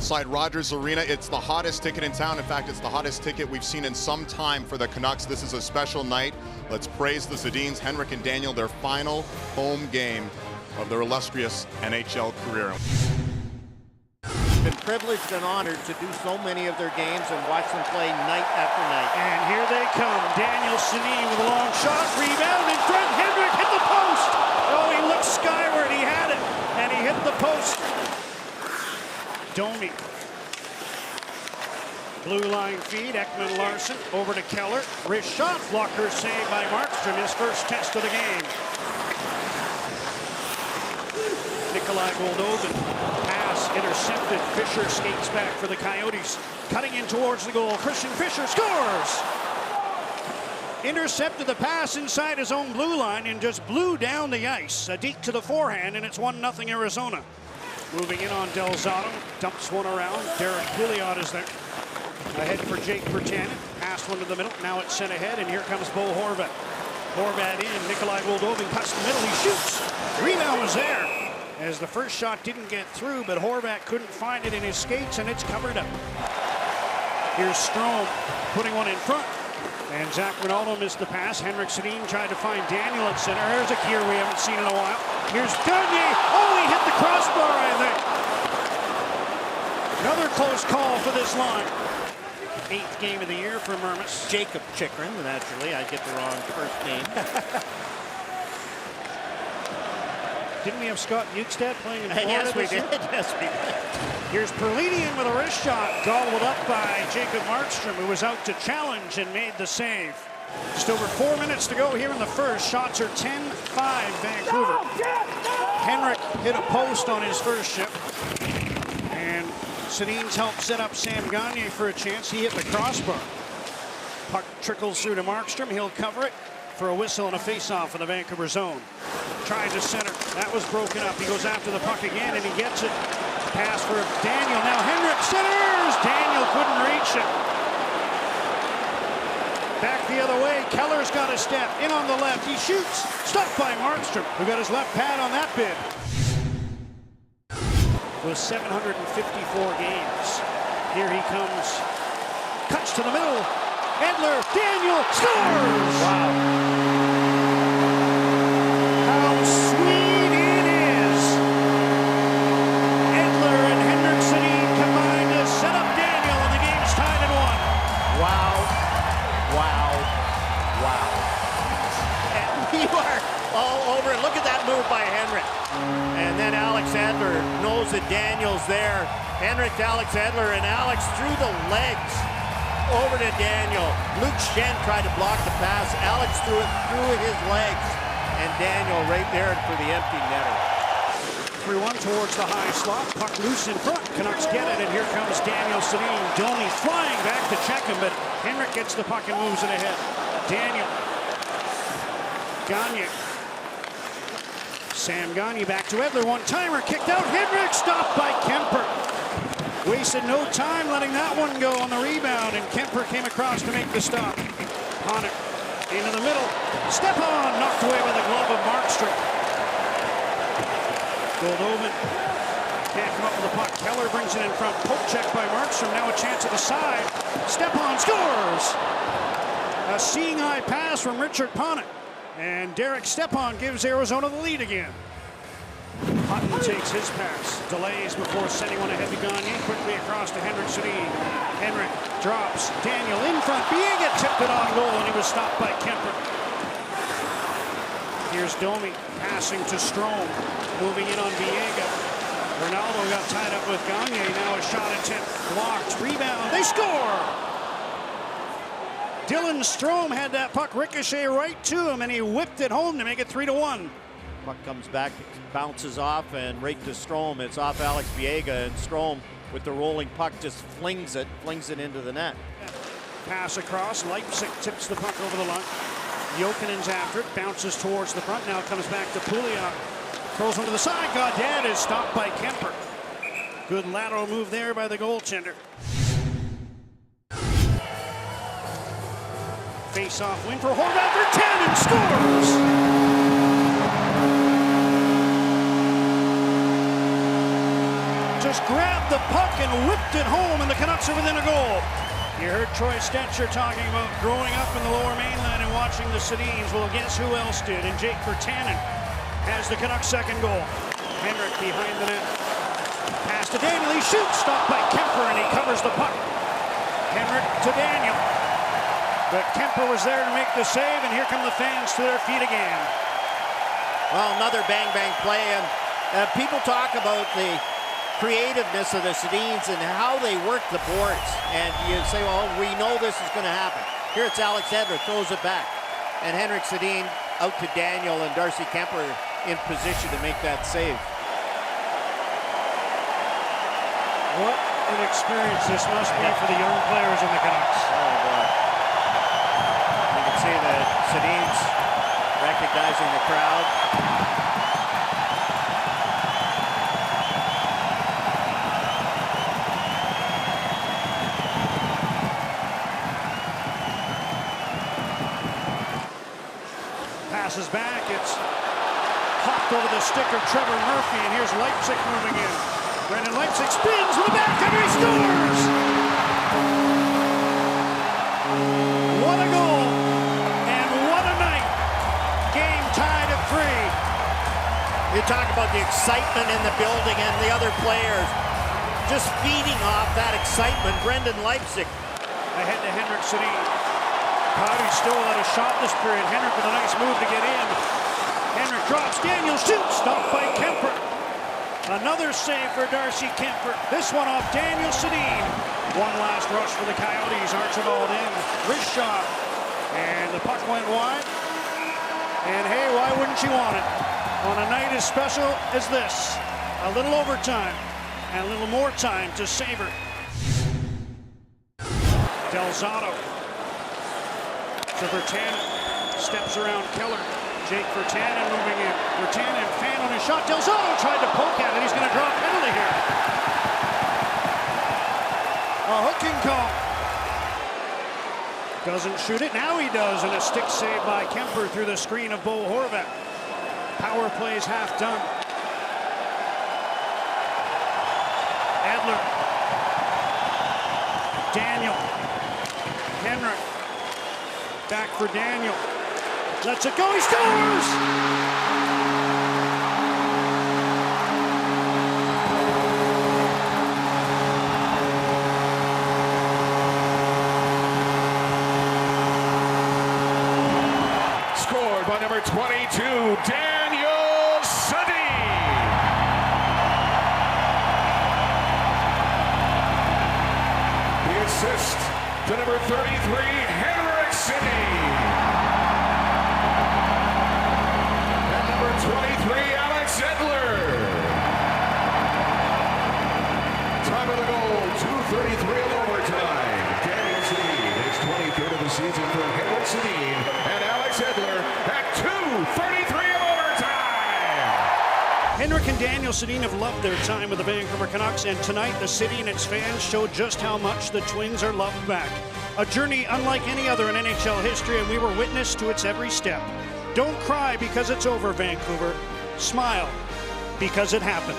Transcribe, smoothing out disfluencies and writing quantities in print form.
outside Rogers Arena. It's the hottest ticket in town. In fact, it's the hottest ticket we've seen in some time for the Canucks. This is a special night. Let's praise the Sedins, Henrik and Daniel, their final home game of their illustrious NHL career. Been privileged and honored to do so many of their games and watch them play night after night. And here they come. Daniel Sedin with a long shot, rebound in front. Henrik hit the post. Oh, he looked skyward. He had it, and he hit the post. Domi. Blue line feed. Ekman Larsson over to Keller. Wrist shot. Blocker saved by Markstrom. His first test of the game. Nikolai Goldobin. Intercepted. Fisher skates back for the Coyotes. Cutting in towards the goal. Christian Fischer scores! Intercepted the pass inside his own blue line and just blew down the ice. A deke to the forehand, and it's 1-0 Arizona. Moving in on Del Zotto. Dumps one around. Derek Pouliot is there. Ahead for Jake Virtanen. Passed one to the middle. Now it's sent ahead, and here comes Bo Horvat. Horvat in. Nikolai Goldobin cuts the middle. He shoots. Rebound was there. As the first shot didn't get through, but Horvat couldn't find it in his skates, and it's covered up. Here's Strome putting one in front, and Zach Rinaldo missed the pass. Henrik Sedin tried to find Daniel at center. Here's a gear we haven't seen in a while. Here's Gagne. Oh, he hit the crossbar, I think. Another close call for this line. 8th game of the year for Mermis. Jacob Chychrun, naturally. I get the wrong first name. Didn't we have Scott Bukestad playing in Florida? Yes, we did. Yes, we did. Here's Perlinian with a wrist shot, gobbled up by Jacob Markstrom, who was out to challenge and made the save. Just over 4 minutes to go here in the first. Shots are 10-5 Vancouver. Henrik hit a post on his first shift. And Sedin's helped set up Sam Gagne for a chance. He hit the crossbar. Puck trickles through to Markstrom. He'll cover it for a whistle and a face-off in the Vancouver zone. Tried to center. That was broken up. He goes after the puck again, and he gets it. Pass for Daniel. Now Henrik centers. Daniel couldn't reach it. Back the other way. Keller's got a step. In on the left. He shoots. Stopped by Markstrom, who got his left pad on that bid. With 754 games. Here he comes. Cuts to the middle. Edler. Daniel scores! Wow. Look at that move by Henrik. And then Alex Edler knows that Daniel's there. Henrik to Alex Edler, and Alex through the legs over to Daniel. Luke Schenn tried to block the pass. Alex threw it through his legs. And Daniel right there for the empty netter. 3-1 towards the high slot. Puck loose in front. Canucks get it, and here comes Daniel Sedin. Domi flying back to check him, but Henrik gets the puck and moves it ahead. Daniel. Gagne. Sam Gagne back to Edler. One-timer kicked out. Henrik stopped by Kemper. Wasted no time letting that one go on the rebound, and Kemper came across to make the stop. Honnock into the middle. Stepan knocked away by the glove of Markstrom. Goldobin can't come up with the puck. Keller brings it in front. Poke check by Markstrom. Now a chance at the side. Stepan scores! A seeing eye pass from Richard Panik. And Derek Stepan gives Arizona the lead again. Hutton takes his pass, delays before sending one ahead to Gagne, quickly across to Henrik Sedin. Henrik drops, Daniel in front, Biega tipped it on goal, and he was stopped by Kemper. Here's Domi passing to Strome, moving in on Biega. Ronaldo got tied up with Gagne, now a shot attempt blocked, rebound, they score! Dylan Strome had that puck ricochet right to him, and he whipped it home to make it 3-1. Puck comes back, bounces off, and right to Strome. It's off Alex Biega, and Strome, with the rolling puck, just flings it into the net. Pass across. Leipzig tips the puck over the line. Jokinen's after it, bounces towards the front. Now comes back to Pouliot. Throws one to the side. Gaudette is stopped by Kemper. Good lateral move there by the goaltender. Face-off win for Horvat for 10 and scores! just grabbed the puck and whipped it home, and the Canucks are within a goal. You heard Troy Stetcher talking about growing up in the Lower Mainland and watching the Sedins. Well, guess who else did? And Jake Virtanen has the Canucks' second goal. Henrik behind the net. Pass to Daniel. He shoots. Stopped by Kemper, and he covers the puck. Henrik to Daniel. But Kemper was there to make the save, and here come the fans to their feet again. Well, another bang-bang play, and people talk about the creativeness of the Sedins and how they work the boards. And you say, well, we know this is going to happen. Here it's Alex Edler, throws it back. And Henrik Sedin out to Daniel, and Darcy Kemper in position to make that save. What an experience this must be for the young players in the Canucks. Oh, boy. You can see the Sedins recognizing the crowd. Passes back, it's hopped over the stick of Trevor Murphy, and here's Leipzig moving in. Brendan Leipzig spins with the backhand, he scores! What a goal, and what a night. Game tied at 3. You talk about the excitement in the building and the other players just feeding off that excitement. Brendan Leipzig. Ahead to Henrik Sedin. Coyote still without a shot this period. Henrik with a nice move to get in. Henrik drops. Daniel shoots. Stopped by Kemper. Another save for Darcy Kemper. This one off Daniel Sedin. One last rush for the Coyotes. Archibald in. Wrist shot. And the puck went wide. And hey, why wouldn't you want it? On a night as special as this. A little overtime. And a little more time to savor. Del Zotto. To Virtanen, steps around Keller. Jake Virtanen moving in. Virtanen, fan on his shot. Del Zotto tried to poke at it. He's going to draw a penalty here. A hooking call. Doesn't shoot it. Now he does, and a stick save by Kemper through the screen of Bo Horvat. Power plays half done. Edler. Daniel. Henrik. Back for Daniel. Lets it go. He scores! Scored by number 22, Daniel Sedin. The assist to number 33, Henrik Sedin. And number 23, Alex Edler. Time of the goal, 2:33 in overtime. Daniel Sedin, his 23rd of the season for Henrik Sedin, and Alex Edler at 2:33 of overtime. Henrik and Daniel Sedin have loved their time with the Vancouver Canucks, and tonight the city and its fans showed just how much the Twins are loved back. A journey unlike any other in NHL history, and we were witness to its every step. Don't cry because it's over, Vancouver. Smile because it happened.